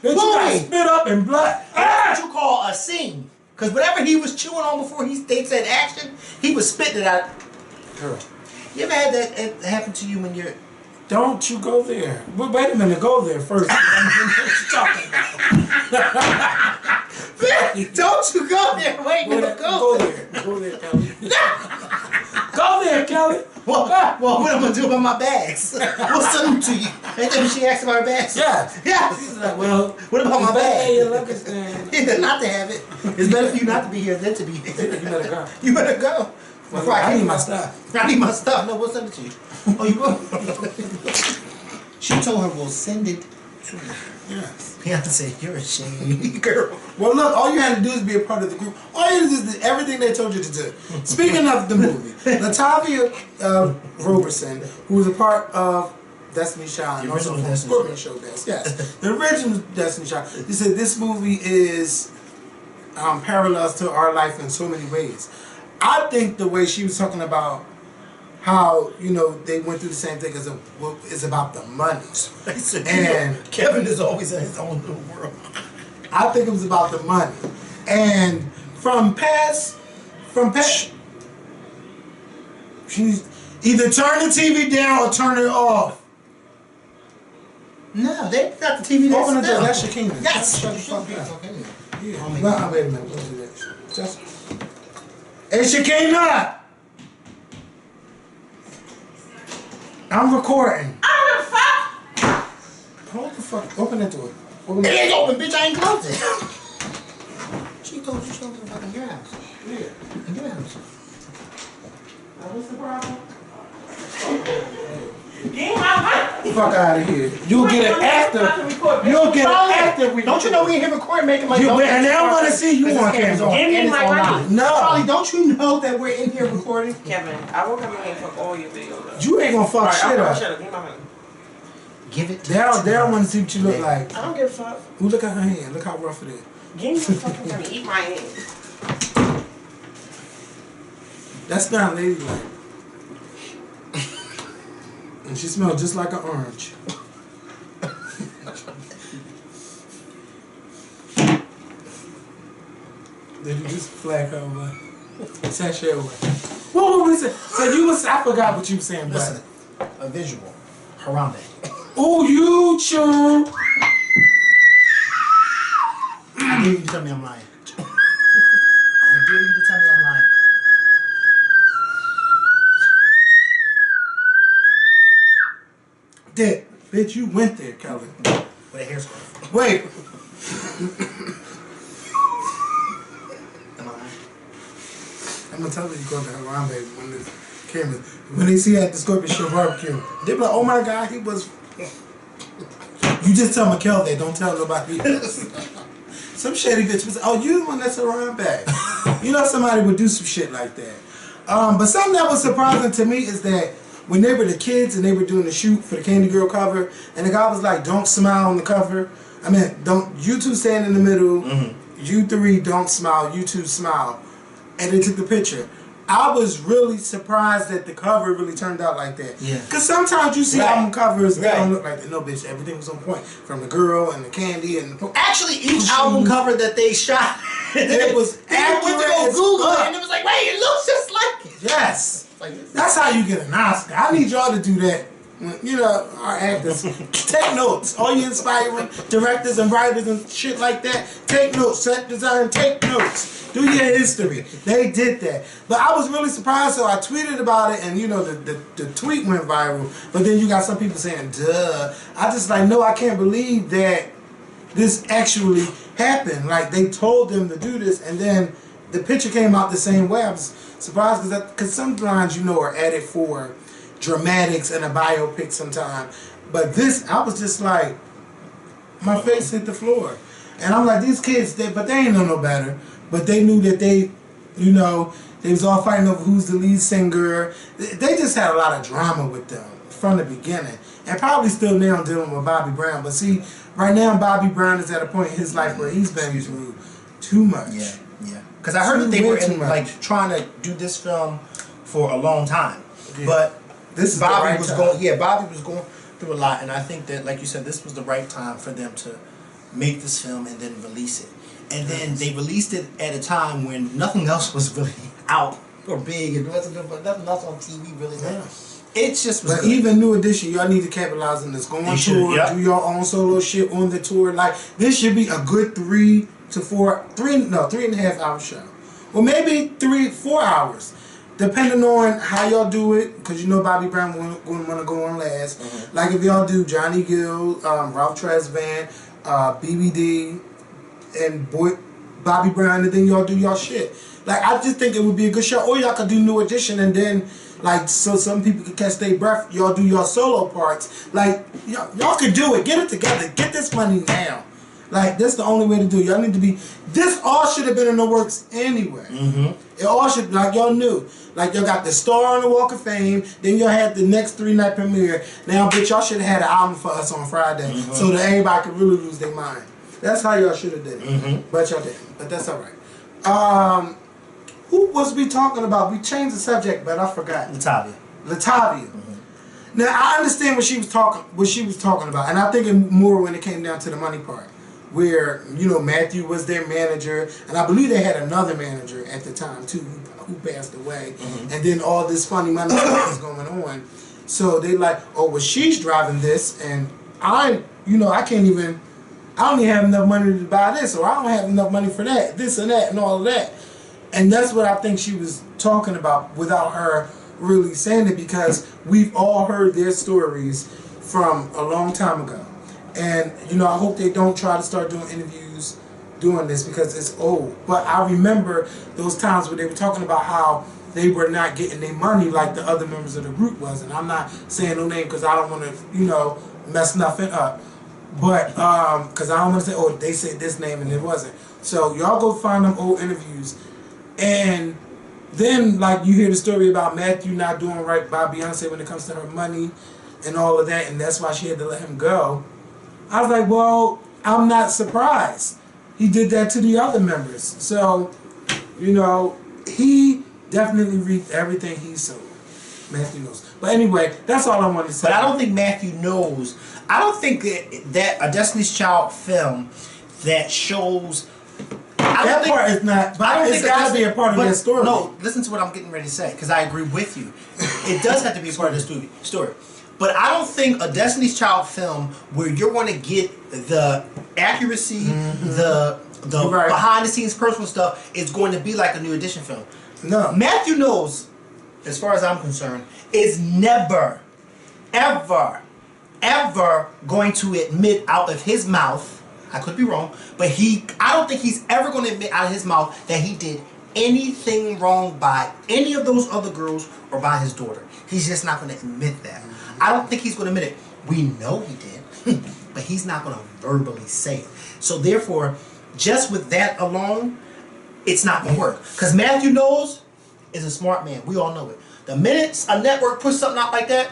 you got spit up and blood. That's what you call a scene. Because whatever he was chewing on before they said action, he was spitting it out. Girl. You ever had that happen to you when you're... Don't you go there. Well, wait a minute, go there first. What you talking about? Don't you go there. Wait, go there. Go there, Kelly. Go there, Kelly. Well, what am I going to do about my bags? We'll send them to you. Ain't that what she asked about her bags? Yeah. Yeah. She's like, well, what about my bag? Your luggage stand. Yeah, not to have it. It's better for you not to be here than to be here. You better go. You better go. Well, I need my stuff. I need my stuff. No, we'll send it to you. Oh, you will? She told her we'll send it to you. Yes. Beyonce, you're a shame, girl. Well, look, all you had to do is be a part of the group. All you had to do is do everything they told you to do. Speaking of the movie, Latavia Roberson, who was a part of Destiny's Child, and also from Scorpion Show Best. Yes, the original Destiny's Child. He said this movie is parallels to our life in so many ways. I think the way she was talking about how, you know, they went through the same thing is about the money. And Kevin is always in his own little world. I think it was about the money. And from past, she's either turn the TV down or turn it off. No, they got the TV down. Open the door. That's Shakina. Yes. Shut the fuck up. Okay. Yeah. Well, wait a minute. We'll do that. Just. Hey, Shakina! I'm recording. Hold the fuck. Open that door. It ain't open, bitch. I ain't closed it. She told you she don't fucking in your house. Yeah. In your house. What's the problem? Get my Fuck out of here. You'll get an actor. You'll get an actor. Don't you know we in here recording, making like... And they don't want to see you on camera. Give me my money. No. Charlie, don't you know that we're in here recording? Kevin, I will come in here and fuck all your videos. You ain't gonna fuck shit up. Shut up. Give me my money. Give it to They don't want to see what you look like. I don't give a fuck. Ooh, look at her hand. Look how rough it is. Give me your fucking money. Eat my hand. That's not ladylike. And she smells just like an orange. Did you just flag her away? Sashay away. What was it? So you was, I forgot what you were saying, Listen, a visual. Harambe. Oh, you chum. I dare you to tell me I'm lying. I dare you to tell me I'm lying. Dick, bitch, you went there, Kelly. With a hair scarf. Wait. Am I lying? I'm gonna tell you go to Harambe when the camera, when they see at the Scorpion Show barbecue, they be like, oh my God, he was. You just tell Mikkel that, don't tell nobody else. Some shady bitch was, oh, you the one that's Harambe. You know somebody would do some shit like that. But something that was surprising to me is that when they were the kids and they were doing the shoot for the Candy Girl cover, and the guy was like, don't smile on the cover. I mean, don't, you two stand in the middle, you three don't smile, you two smile. And they took the picture. I was really surprised that the cover really turned out like that. Yeah. Because sometimes you see album covers that don't look like that. No, bitch, everything was on point. From the girl and the candy and the... Actually, each album cover that they shot, it was accurate. Went to go Google it, and it was like, wait, it looks just like it. Yes. That's how you get an Oscar. I need y'all to do that. You know, our actors. Take notes. All you inspiring directors and writers and shit like that, take notes. Set design, take notes. Do your history. They did that. But I was really surprised, so I tweeted about it, and you know, the tweet went viral. But then you got some people saying, duh. I just like, no, I can't believe that this actually happened. Like, they told them to do this, and then the picture came out the same way. I was surprised because some lines, you know, are added for dramatics and a biopic sometime. But this, I was just like, my face hit the floor. And I'm like, these kids, but they ain't know no better. But they knew that they, you know, they was all fighting over who's the lead singer. They just had a lot of drama with them from the beginning. And probably still now dealing with Bobby Brown. But see, right now Bobby Brown is at a point in his life where he's been through too much. Yeah, yeah. Because I heard that they were like trying to do this film for a long time. Yeah. But this is Bobby right was time. Bobby was going through a lot, and I think that, like you said, this was the right time for them to make this film and then release it. And then they released it at a time when nothing else was really out or big, and nothing else on TV really. Yeah. It just was. But good. Even New Edition, y'all need to capitalize on this. Go on tour, do your own solo shit on the tour. Like, this should be a good 3 to 3.5 hour show, or maybe 3-4 hours. Depending on how y'all do it, because you know Bobby Brown want to go on last. Like if y'all do Johnny Gill, Ralph Tresvant, BBD, and Bobby Brown, and then y'all do y'all shit. Like, I just think it would be a good show. Or y'all could do New Edition, and then, like, so some people could catch their breath. Y'all do your solo parts. Like, y'all could do it. Get it together. Get this money now. Like, that's the only way to do it. Y'all need to be... This all should have been in the works anyway. It all should... Like, y'all knew. Like, y'all got the star on the Walk of Fame. Then y'all had the next 3-night premiere. Now, bitch, y'all should have had an album for us on Friday. So that everybody could really lose their mind. That's how y'all should have did it. But y'all didn't. But that's all right. Who was we talking about? We changed the subject, but I forgot. Latavia. Now, I understand what she was talking about. And I think it more when it came down to the money part. Where, you know, Matthew was their manager, and I believe they had another manager at the time too who passed away, and then all this funny money stuff was going on. So they like, oh, well, she's driving this, and I don't even have enough money to buy this, or I don't have enough money for that, this and that, and all of that. And that's what I think she was talking about without her really saying it, because we've all heard their stories from a long time ago. And, you know, I hope they don't try to start doing interviews doing this because it's old. But I remember those times where they were talking about how they were not getting their money like the other members of the group was. And I'm not saying no name because I don't want to, mess nothing up. But, because I don't want to say, oh, they said this name and it wasn't. So y'all go find them old interviews. And then, like, you hear the story about Matthew not doing right by Beyonce when it comes to her money and all of that, and that's why she had to let him go. I was like, well, I'm not surprised. He did that to the other members. So, he definitely reaped everything he sowed. Matthew knows. But anyway, that's all I wanted to say. But I don't think Matthew knows. I don't think that a Destiny's Child film that shows... That part is not... But I don't think it's got to be a part of their story. No, listen to what I'm getting ready to say, because I agree with you. It does have to be a part of the story. But I don't think a Destiny's Child film where you're going to get the accuracy, the behind the scenes personal stuff is going to be like a New Edition film. No. Matthew knows, as far as I'm concerned, is never, ever, ever going to admit out of his mouth, I could be wrong, but I don't think he's ever going to admit out of his mouth that he did anything wrong by any of those other girls or by his daughter. He's just not going to admit that. I don't think he's going to admit it. We know he did, but he's not going to verbally say it. So therefore, just with that alone, it's not going to work. Because Matthew knows is a smart man. We all know it. The minute a network puts something out like that,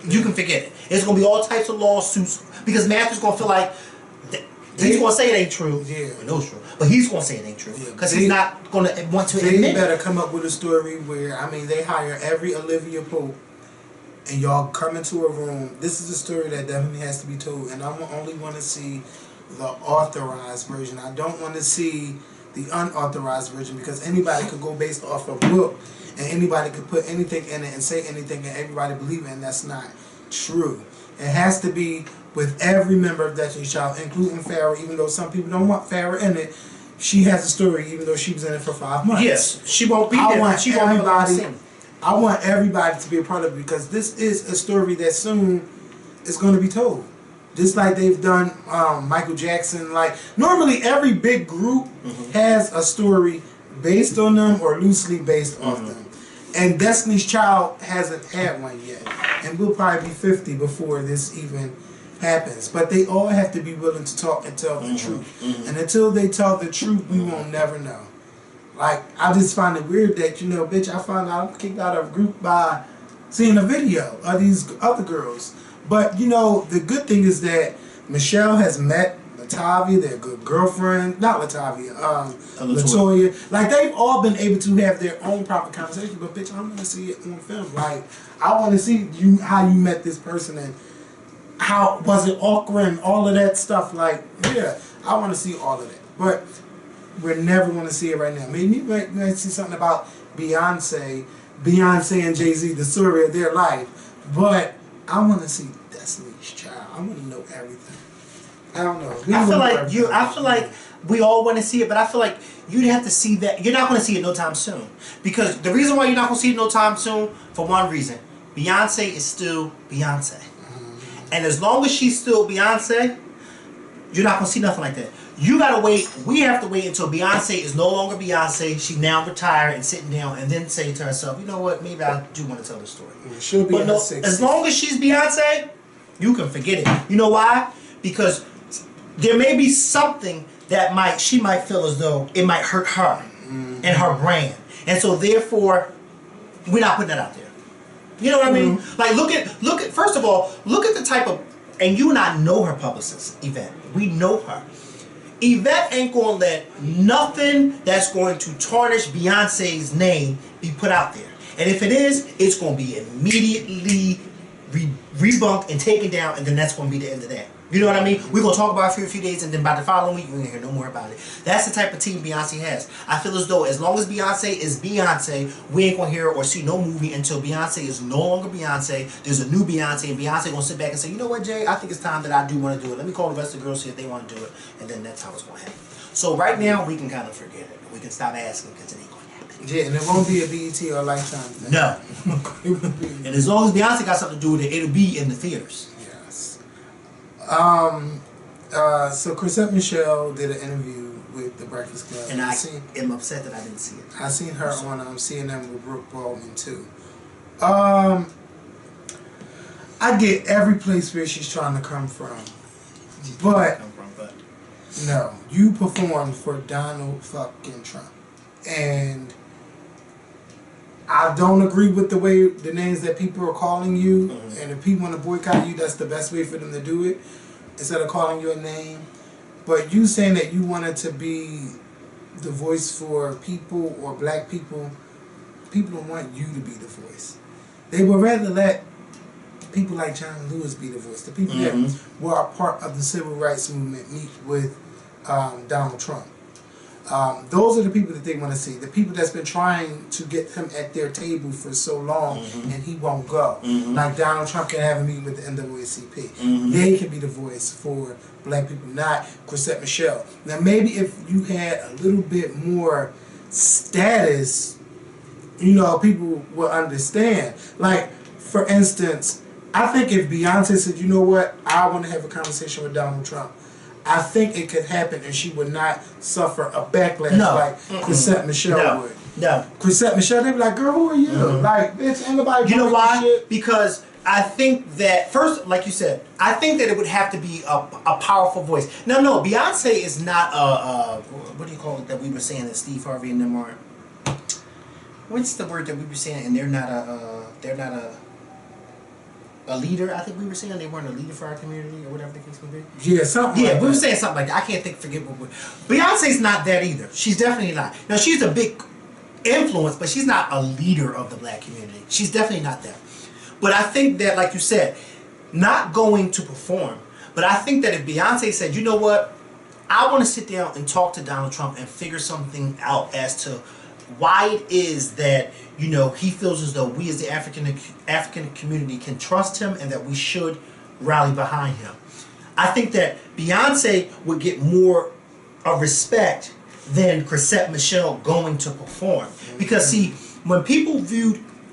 you can forget it. It's going to be all types of lawsuits because Matthew's going to feel like he's going to say it ain't true. Yeah. We know it's true. But he's going to say it ain't true. Because he's not going to want to admit it. They better come up with a story where, they hire every Olivia Pope and y'all come into a room. This is a story that definitely has to be told. And I only want to see the authorized version. I don't want to see the unauthorized version because anybody could go based off a book and anybody could put anything in it and say anything and everybody believe it, and that's not true. It has to be with every member of Destiny's Child, including Farrah, even though some people don't want Farrah in it. She has a story even though she was in it for 5 months. Yes, she won't be there. She won't be I want everybody to be a part of it because this is a story that soon is going to be told. Just like they've done Michael Jackson. Like, normally every big group has a story based on them or loosely based off them. And Destiny's Child hasn't had one yet. And we'll probably be 50 before this even happens. But they all have to be willing to talk and tell the truth. And until they tell the truth, we won't never know. Like, I just find it weird that, bitch, I found out I'm kicked out of a group by seeing a video of these other girls. But, the good thing is that Michelle has met Latavia, their good girlfriend, not Latavia, Latoya. Like, they've all been able to have their own proper conversation, but, bitch, I want to see it on film. Like, I want to see how you met this person and how was it awkward and all of that stuff. Like, yeah, I want to see all of that. But we're never going to see it right now. Maybe you might see something about Beyonce and Jay-Z, the story of their life. But I want to see Destiny's Child. I want to know everything. I don't know. I feel like we all want to see it, but I feel like you'd have to see that. You're not going to see it no time soon. Because the reason why you're not going to see it no time soon, for one reason, Beyonce is still Beyonce. And as long as she's still Beyonce, you're not going to see nothing like that. You gotta wait. We have to wait until Beyonce is no longer Beyonce. She's now retired and sitting down, and then say to herself, "You know what? Maybe I do want to tell the story." She'll be in her 60s. As long as she's Beyonce, you can forget it. You know why? Because there may be something that she might feel as though it might hurt her and her brand, and so therefore, we're not putting that out there. You know what I mean? Like, look at. First of all, look at the type of, and you and I know her publicist, Yvette. We know her. Yvette ain't going to let nothing that's going to tarnish Beyonce's name be put out there. And if it is, it's going to be immediately rebunked and taken down, and then that's going to be the end of that. You know what I mean? We're going to talk about it for a few days, and then by the following week, we're going to hear no more about it. That's the type of team Beyonce has. I feel as though as long as Beyonce is Beyonce, we ain't going to hear or see no movie until Beyonce is no longer Beyonce. There's a new Beyonce, and Beyonce going to sit back and say, you know what, Jay? I think it's time that I do want to do it. Let me call the rest of the girls, see if they want to do it. And then that's how it's going to happen. So right now, we can kind of forget it. We can stop asking because it ain't going to happen. Yeah, and it won't be a BET or a Lifetime thing. No. And as long as Beyonce got something to do with it, it'll be in the theaters. Yes. So Chrisette Michele did an interview with the Breakfast Club. And I am upset that I didn't see it. I seen her on CNN with Brooke Baldwin too. I get every place where she's trying to come from, but no, you performed for Donald fucking Trump, and I don't agree with the names that people are calling you. And if people want to boycott you, that's the best way for them to do it, instead of calling you a name. But you saying that you wanted to be the voice for people or black people, people don't want you to be the voice. They would rather let people like John Lewis be the voice. The people that were a part of the civil rights movement meet with Donald Trump. Those are the people that they want to see. The people that's been trying to get him at their table for so long and he won't go. Like Donald Trump can have a meeting with the NAACP. They can be the voice for black people, not Chrisette Michele. Now maybe if you had a little bit more status, you know, people will understand. Like, for instance, I think if Beyonce said, you know what, I want to have a conversation with Donald Trump, I think it could happen and she would not suffer a backlash like Chrisette Michele would. No. Chrisette Michele, they'd be like, girl, who are you? Like, bitch, ain't nobody. You know why? Shit. Because I think that, first, like you said, I think that it would have to be a powerful voice. No, Beyonce is not what do you call it that we were saying that Steve Harvey and them are? What's the word that we were saying? And they're not a leader. I think we were saying they weren't a leader for our community or whatever the case may be. Yeah, something. Yeah, like we were saying something like that. I can't forget what. Beyonce's not that either. She's definitely not. Now she's a big influence, but she's not a leader of the black community. She's definitely not that. But I think that, like you said, not going to perform. But I think that if Beyonce said, you know what, I want to sit down and talk to Donald Trump and figure something out as to why it is that, you know, he feels as though we as the African community can trust him and that we should rally behind him. I think that Beyonce would get more of respect than Chrisette Michele going to perform. Because see, when people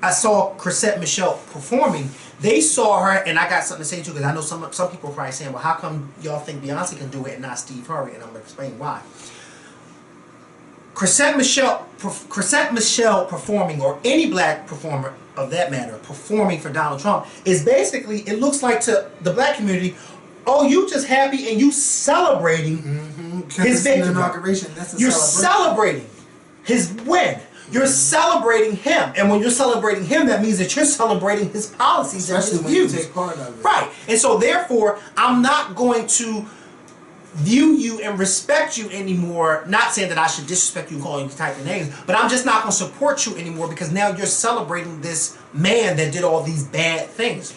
I saw Chrisette Michele performing, they saw her, and I got something to say too, because I know some people are probably saying, well, how come y'all think Beyonce can do it and not Steve Harvey? And I'm going to explain why. Chrisette Michele performing, or any black performer of that matter, performing for Donald Trump, is basically, it looks like to the black community, oh, you just happy and you celebrating his victory. Inauguration. That's a You're celebrating his win. You're celebrating him. And when you're celebrating him, that means that you're celebrating his policies and his views. You take part of it. Right. And so therefore, I'm not going to view you and respect you anymore. Not saying that I should disrespect you and call you type of names, but I'm just not going to support you anymore because now you're celebrating this man that did all these bad things.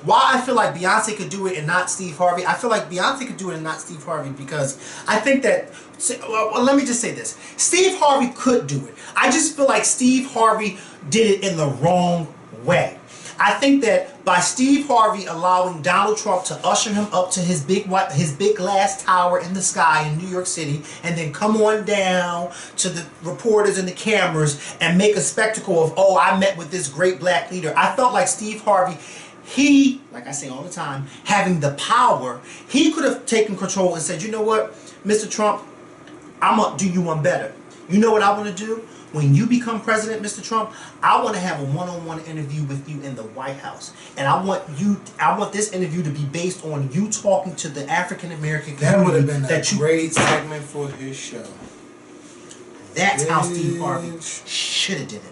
Why I feel like Beyonce could do it and not Steve Harvey? I feel like Beyonce could do it and not Steve Harvey because I think that, well, let me just say this. Steve Harvey could do it. I just feel like Steve Harvey did it in the wrong way. I think that by Steve Harvey allowing Donald Trump to usher him up to his big glass tower in the sky in New York City, and then come on down to the reporters and the cameras and make a spectacle of, oh, I met with this great black leader. I felt like Steve Harvey, he, like I say all the time, having the power, he could have taken control and said, you know what, Mr. Trump, I'm going to do you one better. You know what I want to do? When you become president, Mr. Trump, I want to have a one-on-one interview with you in the White House. And I want this interview to be based on you talking to the African American community. That would have been a great segment for his show. That's how Steve Harvey should have did it.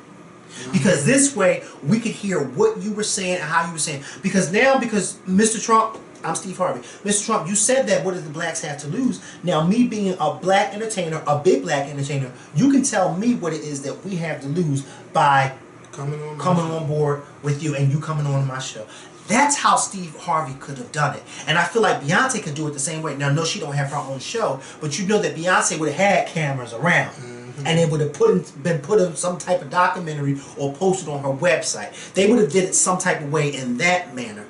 Because this way, we could hear what you were saying and how you were saying. Because now, because Mr. Trump, I'm Steve Harvey. Mr. Trump, you said that what did the blacks have to lose? Now, me being a black entertainer, a big black entertainer, you can tell me what it is that we have to lose by coming on board with you and you coming on my show. That's how Steve Harvey could have done it. And I feel like Beyonce could do it the same way. Now, no, she don't have her own show, but you know that Beyonce would have had cameras around. And it would have been put in some type of documentary or posted on her website. They would have did it some type of way in that manner.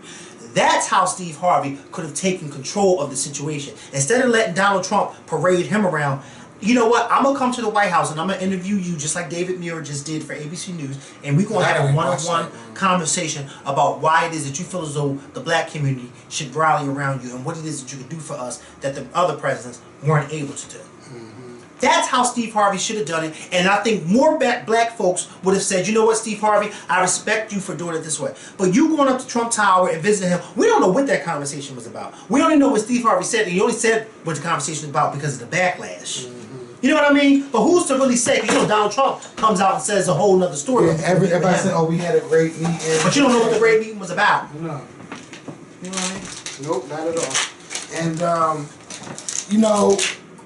That's how Steve Harvey could have taken control of the situation. Instead of letting Donald Trump parade him around, you know what? I'm going to come to the White House and I'm going to interview you just like David Muir just did for ABC News. And we're going to have a one-on-one conversation about why it is that you feel as though the black community should rally around you and what it is that you can do for us that the other presidents weren't able to do. That's how Steve Harvey should have done it, and I think more black folks would have said, you know what, Steve Harvey, I respect you for doing it this way. But you going up to Trump Tower and visiting him, we don't know what that conversation was about. We only know what Steve Harvey said, and he only said what the conversation was about because of the backlash. You know what I mean? But who's to really say? You know, Donald Trump comes out and says a whole nother story. Yeah, everybody said, "Oh, we had a great meeting," but you don't know what the great meeting was about. No. You know what I mean? Nope, not at all. And you know,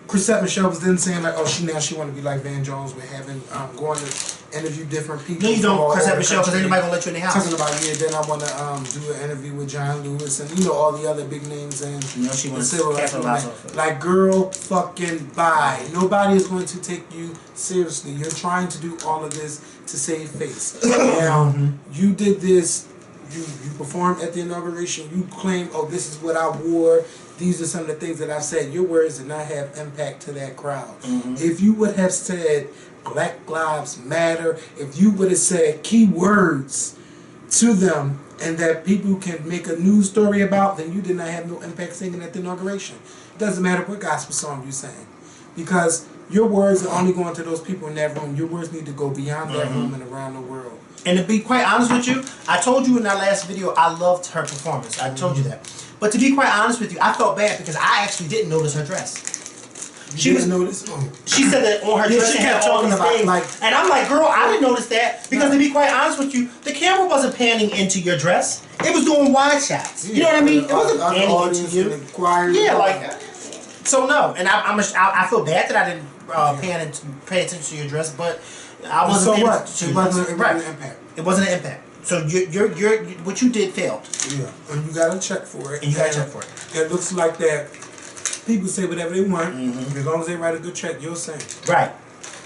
Chrisette Michele was then saying like, "Oh, she want to be like Van Jones with having going to interview different people." No, you don't, Chrisette Michele, because anybody gonna let you in the house. Talking about then I want to do an interview with John Lewis and you know all the other big names and you know she wants to capitalize off it. Like, girl, fucking bye. Nobody is going to take you seriously. You're trying to do all of this to save face. Now you did this. You performed at the inauguration. You claim, "Oh, this is what I wore. These are some of the things that I said." Your words did not have impact to that crowd. If you would have said Black Lives Matter, if you would have said key words to them and that people can make a news story about, then you did not have no impact singing at the inauguration. It doesn't matter what gospel song you sang, because your words are only going to those people in that room. Your words need to go beyond that room and around the world. And to be quite honest with you, I told you in our last video I loved her performance. I told you that. But to be quite honest with you, I felt bad because I actually didn't notice her dress. She didn't notice. She said that on her dress she kept talking about things. like, and I'm like, girl, I didn't notice that because to be quite honest with you, the camera wasn't panning into your dress. It was doing wide shots. You know what I mean? It wasn't panning into you. Yeah, like so no. And I feel bad that I didn't pay attention to your dress, but I wasn't. So what? It wasn't an impact. It wasn't an impact. So your what you did failed. Yeah, and you got to check for it. And you got to check for it. It looks like that. People say whatever they want. As long as they write a good check, you'll say. Right.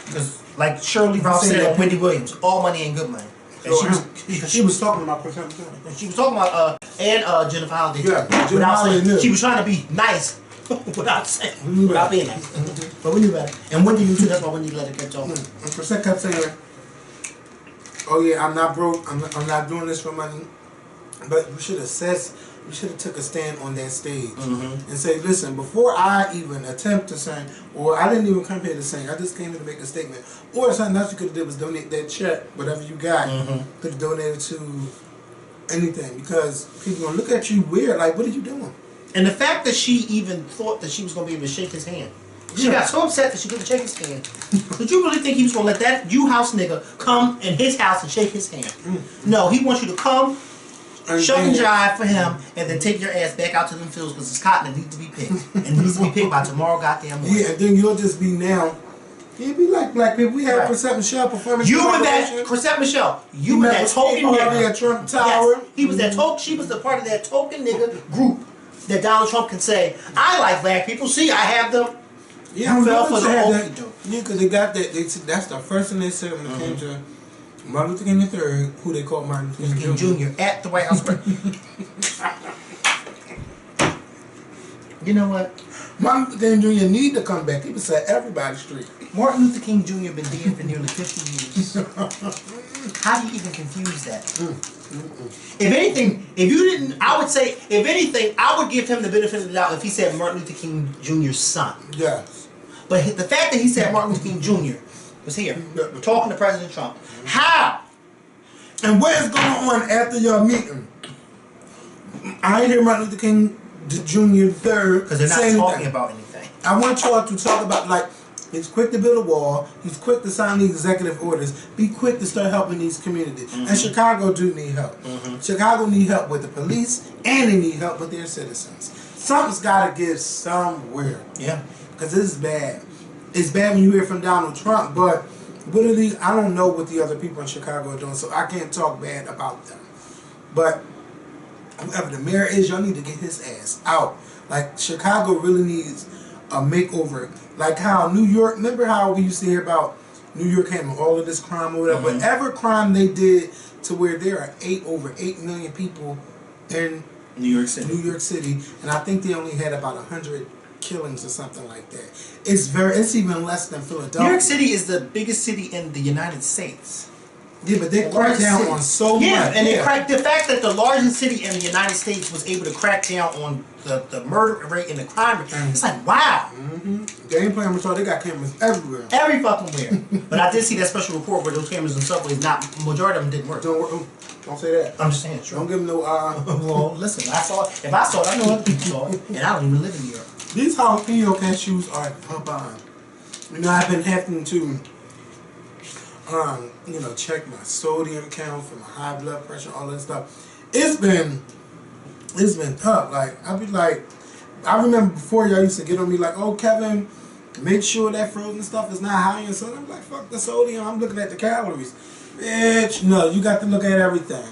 Because like Shirley Ralph said on Wendy Williams, all money ain't good money. And she was talking about Chrisette. And she was talking about Jennifer Holliday. Yeah, Jennifer Holliday. She was trying to be nice without being nice. But we knew better. And Wendy knew too. That's why Wendy let her keep talking. And Chrisette kept saying, "Oh yeah, I'm not broke. I'm not doing this for money." But we should have took a stand on that stage and say, "Listen, before I even attempt to sing, or I didn't even come here to sing. I just came here to make a statement. Or something else you could have did was donate that check, whatever you got, could have donated to anything, because people gonna look at you weird. Like, what are you doing?" And the fact that she even thought that she was gonna be able to shake his hand. She got so upset that she couldn't shake his hand. Did you really think he was going to let that house nigga come in his house and shake his hand? No, he wants you to come, shuck and jive for him, and then take your ass back out to them fields because it's cotton that needs to be picked. And it needs to be picked by tomorrow goddamn morning. Yeah, and then you'll just be now. You'll be like black people. We had Chrisette Michele performing. You were that Chrisette Michele. You were that token nigga at Trump Tower. Yes, he was that token. She was the part of that token nigga group that Donald Trump can say, "I like black people. See, I have them." Yeah, I fell for the yeah, because they got that. That's the first thing they said when it came to Martin Luther King III, who they called Martin Luther King Jr. at the White House Square. You know what? Martin Luther King Jr. need to come back. People said everybody's street. Martin Luther King Jr. been dead for nearly 50 years. How do you even confuse that? If anything, if you didn't, I would say, if anything, I would give him the benefit of the doubt if he said Martin Luther King Jr.'s son. Yes. But the fact that he said Martin Luther King Jr. was here, talking to President Trump. How? And what is going on after your meeting? I ain't hear Martin Luther King Jr. III because they're not talking about anything. I want y'all to talk about, like, he's quick to build a wall. He's quick to sign these executive orders. Be quick to start helping these communities. And Chicago do need help. Chicago need help with the police, and they need help with their citizens. Something's got to give somewhere. Yeah. Because this is bad. It's bad when you hear from Donald Trump, but literally, I don't know what the other people in Chicago are doing, so I can't talk bad about them. But whoever the mayor is, y'all need to get his ass out. Like, Chicago really needs a makeover. Like how New York, remember how we used to hear about New York having all of this crime or whatever? Whatever crime they did to where there are over 8 million people in New York City, and I think they only had about 100 killings or something like that. It's even less than Philadelphia. New York City is the biggest city in the United States. Yeah, but they cracked down on so much. Yeah, and they cracked the fact that the largest city in the United States was able to crack down on the murder rate and the crime rate. It's like, wow. They ain't playing with y'all. They got cameras everywhere. Every fucking where. But I did see that special report where those cameras in subways, majority of them didn't work. Don't work. Don't say that. I'm just saying, sure. Don't give them no. Well, listen, I saw it. If I saw it, I know other people saw it, and I don't even live in New York. These jalapeno cashews are fun. You know, I've been having to, check my sodium count for my high blood pressure, all that stuff. It's been tough. Like, I be like, I remember before y'all used to get on me like, oh, Kevin, make sure that frozen stuff is not high in sodium. I'm like, fuck the sodium. I'm looking at the calories. Bitch, no, you got to look at everything.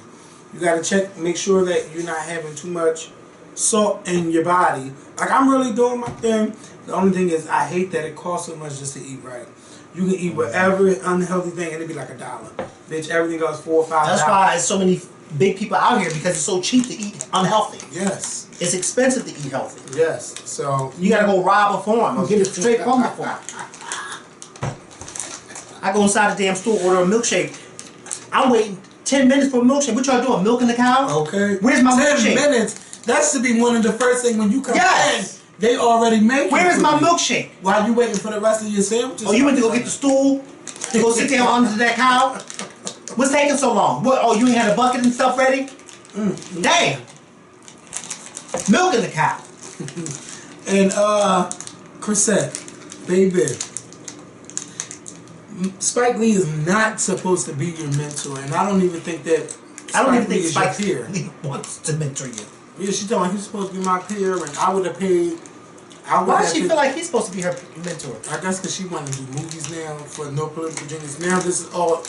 You got to check, make sure that you're not having too much salt in your body. Like, I'm really doing my thing. The only thing is, I hate that it costs so much just to eat right. You can eat whatever unhealthy thing and it'd be like $1. Bitch, everything goes $4 or $5. That's why there's so many big people out here, because it's so cheap to eat unhealthy. Yes. It's expensive to eat healthy. Yes. So you gotta go rob a farm or get it straight from the farm. I go inside the damn store, order a milkshake. I'm waiting 10 minutes for a milkshake. What y'all doing? Milking the cow? Okay. Where's my 10 milkshake? minutes. That should be one of the first things when you come Yes. in. They already make it. Where is my milkshake? While you waiting for the rest of your sandwiches? Oh, you went to go get the stool to go sit down under that cow? What's taking so long? What? Oh, you ain't had a bucket and stuff ready? Damn. Milking the cow. And Chrisette, baby, Spike Lee is not supposed to be your mentor, and I don't even think that. I don't even think Spike Lee wants to mentor you. Yeah, she's talking. He's supposed to be my peer, and I would have paid. Why does she feel like he's supposed to be her mentor? I guess because she wanted to do movies now for no political genius. Now this is all,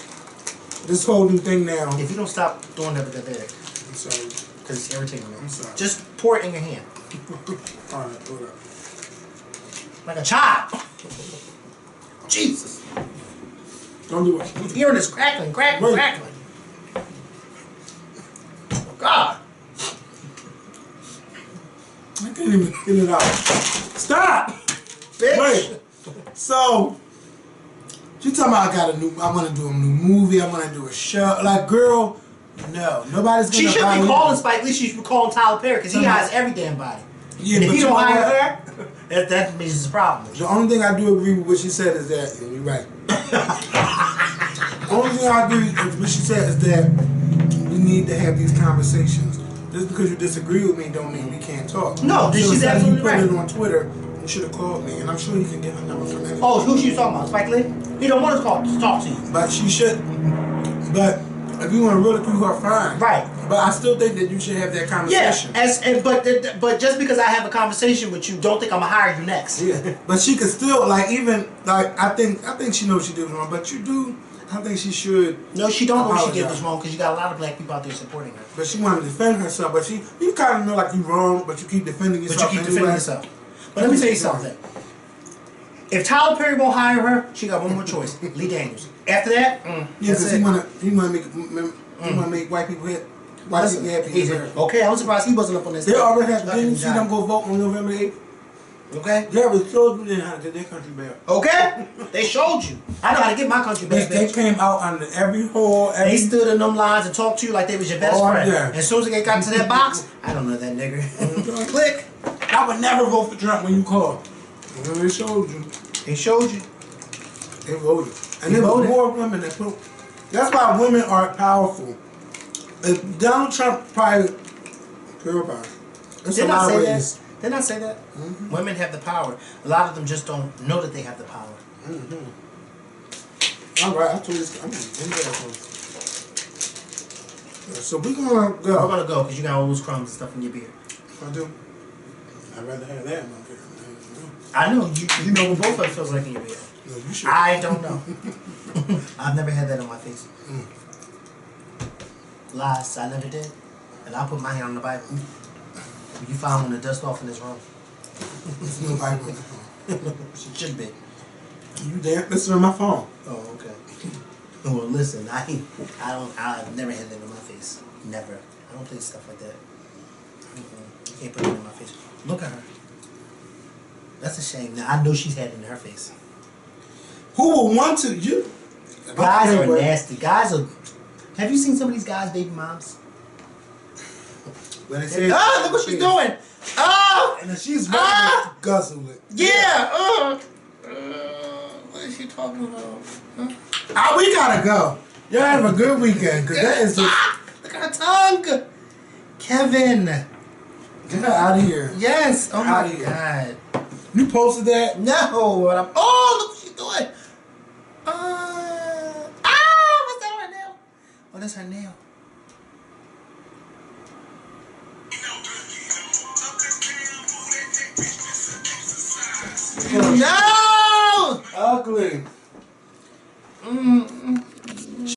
this whole new thing now. If you don't stop doing that with that bag, I'm sorry. because it's irritating me. I'm sorry. Just pour it in your hand. All right, hold up. Like a child. Jesus. Don't do it. I'm hearing this crackling, crackling, crackling. Oh, God. I can't even get it out. Stop! Bitch. Wait. So, she talking about I want to do a new movie, I want to do a show. Like, girl, no. Nobody's going to She should be calling Spike Lee, she should be calling Tyler Perry, because he hires every damn body. Yeah, and if but he don't hire her, that means it's a problem. The only thing I do agree with what she said is that, and you're right. The only thing I agree with what she said is that we need to have these conversations. Just because you disagree with me don't mean we can't talk. No, so she's absolutely right. You put it on Twitter, you should have called me, and I'm sure you can get her number from anybody. Oh, who she talking about? Spike Lee? He don't want to talk to you. But she should. But if you want to ridicule her, fine. Right. But I still think that you should have that conversation. Yeah, but just because I have a conversation with you, don't think I'm gonna hire you next. Yeah. But she could still I think she knows she did wrong, but you do. I think she should. No, she don't know what she did was wrong, because you got a lot of black people out there supporting her. But she wanted to defend herself. But you kind of know like you wrong, but you keep defending yourself. But you keep defending yourself. But let me tell you something. If Tyler Perry won't hire her, she got one more choice: Lee Daniels. After that, yeah, because he wanna make white people happy. Okay, I was surprised he wasn't up on this. They already have. Didn't you see them go vote on November 8th? Okay. They already showed you how to get their country back. Okay. They showed you. I know how to get my country back. They came out on every hole. They stood in them lines and talked to you like they was your best friend. Yeah. And as soon as they got to that box, I don't know that nigga. Click. I would never vote for Trump when you called. Well, they showed you. They showed you. They voted. And there were more women that put. That's why women are powerful. If Donald Trump probably purified. Didn't I say that? Didn't I say that? Mm-hmm. Women have the power. A lot of them just don't know that they have the power. Mm-hmm. All right, I told you. I'm in there. So we're gonna go. We're gonna go because you got all those crumbs and stuff in your beard. I do. I'd rather have that in my beard. I know. You know what both of it feels like in your beard. No, you should. I don't know. I've never had that on my face. Lies, I never did. And I'll put my hand on the Bible. You found when the dust off in this room. There's no Bible in the phone. It should be. You damn, listen to my phone. Oh, okay. Well, listen, I've never had that on my face. Never. I don't play stuff like that. You can't put it in my face. Look at her. That's a shame. Now, I know she's had it in her face. Who will want to? You? Guys are nasty. Guys are. Have you seen some of these guys' baby moms? When they say, Look what she's doing. Oh! And then she's ready to guzzle it. Yeah. What is she talking about? Huh? We gotta go. Y'all have a good weekend, because that is just... Look at her tongue. Kevin. Get her out of here. Yes. Oh my Outta here. God. You posted that? No. But look what she's doing. What's that right now? Oh, that's her nail. No! No! Ugly.